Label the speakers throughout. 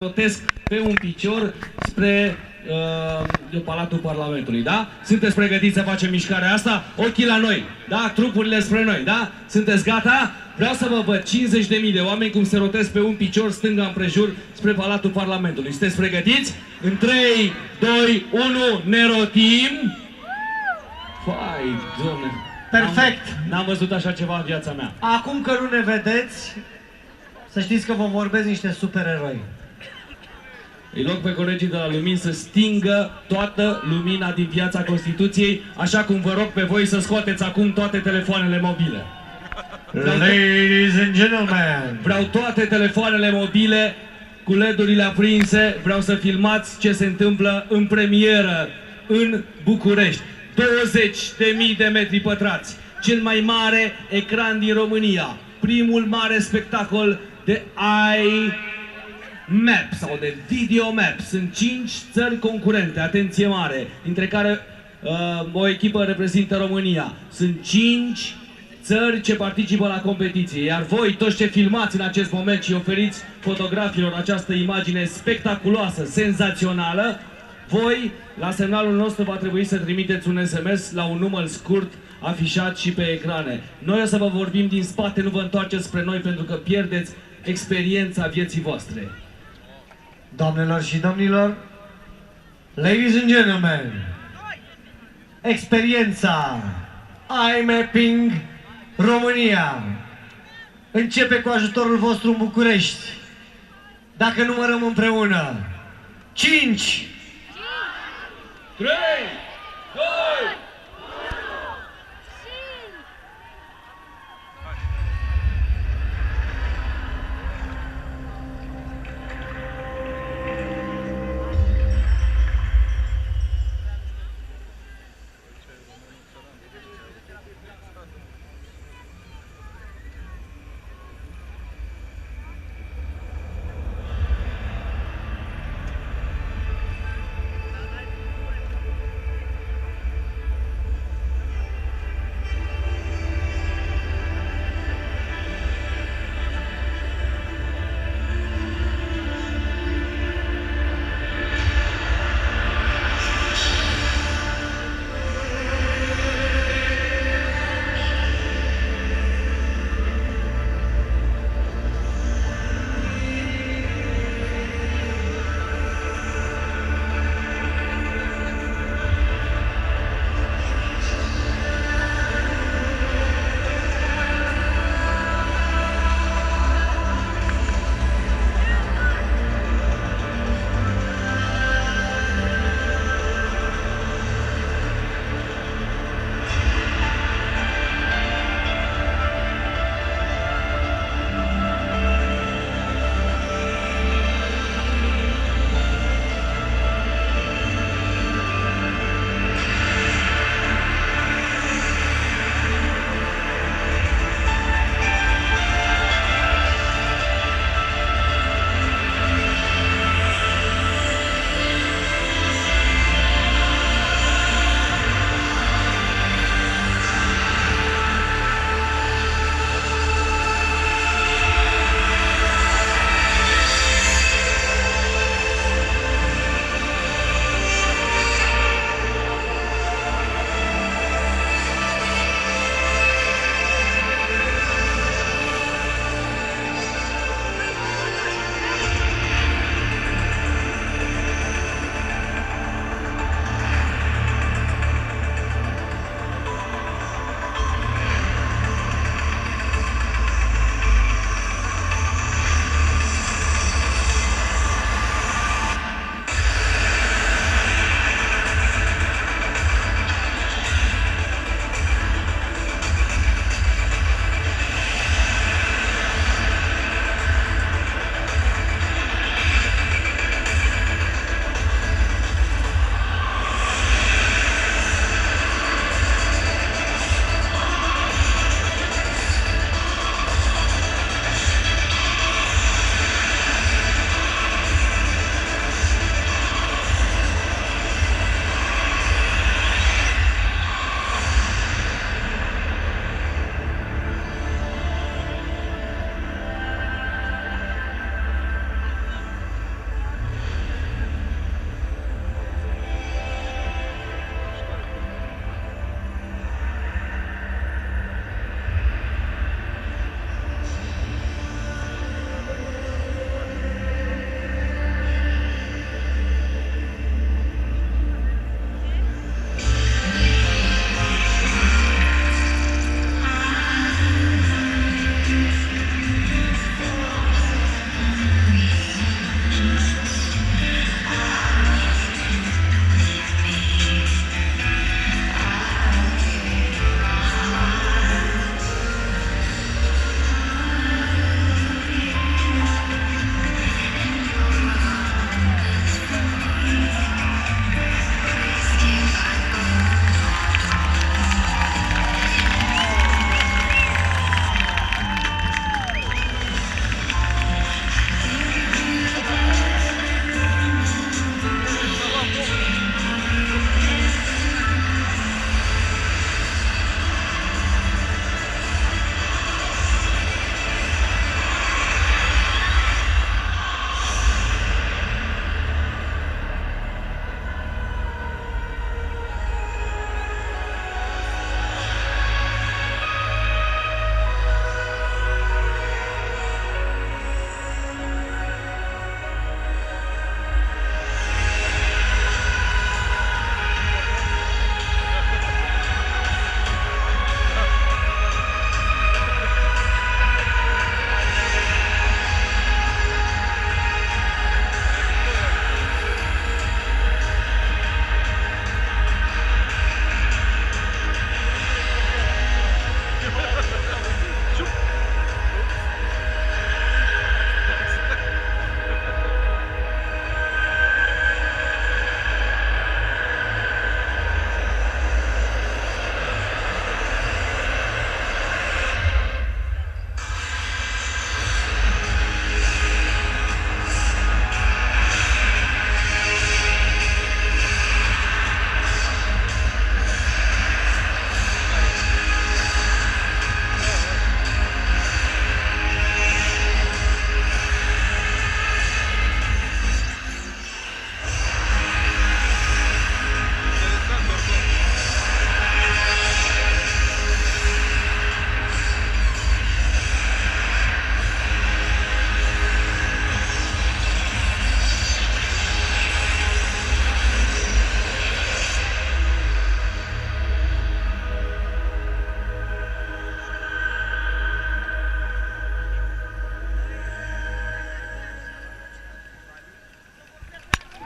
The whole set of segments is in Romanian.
Speaker 1: rotesc pe un picior spre Palatul Parlamentului, da? Sunteți pregătiți să facem mișcarea asta? Ochii la noi, da? Trupurile spre noi, da? Sunteți gata? Vreau să vă văd 50.000 de oameni cum se rotesc pe un picior stânga împrejur spre Palatul Parlamentului. Sunteți pregătiți? În 3, 2, 1, ne rotim! Fai, Doamne!
Speaker 2: Perfect!
Speaker 1: N-am văzut așa ceva în viața mea.
Speaker 2: Acum că nu ne vedeți, să știți că vă vorbesc niște supereroi.
Speaker 1: Îi rog pe colegii de la Lumini să stingă toată lumina din viața Constituției, așa cum vă rog pe voi să scoateți acum toate telefoanele mobile.
Speaker 2: Ladies and gentlemen!
Speaker 1: Vreau toate telefoanele mobile cu LED-urile aprinse, vreau să filmați ce se întâmplă în premieră în București. 20.000 de metri pătrați, cel mai mare ecran din România, primul mare spectacol de iMaps sau de Video Maps. Sunt 5 țări concurente, atenție mare, dintre care o echipă reprezintă România. Sunt 5 țări ce participă la competiție, iar voi, toți ce filmați în acest moment și oferiți fotografilor această imagine spectaculoasă, senzațională, voi, la semnalul nostru, va trebui să trimiteți un SMS la un număr scurt afișat și pe ecrane. Noi o să vă vorbim din spate, nu vă întoarceți spre noi pentru că pierdeți experiența vieții voastre.
Speaker 2: Doamnelor și domnilor, ladies and gentlemen, experiența iMapping România începe cu ajutorul vostru în București. Dacă numărăm împreună 5,
Speaker 1: 3, 2,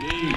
Speaker 3: Ei,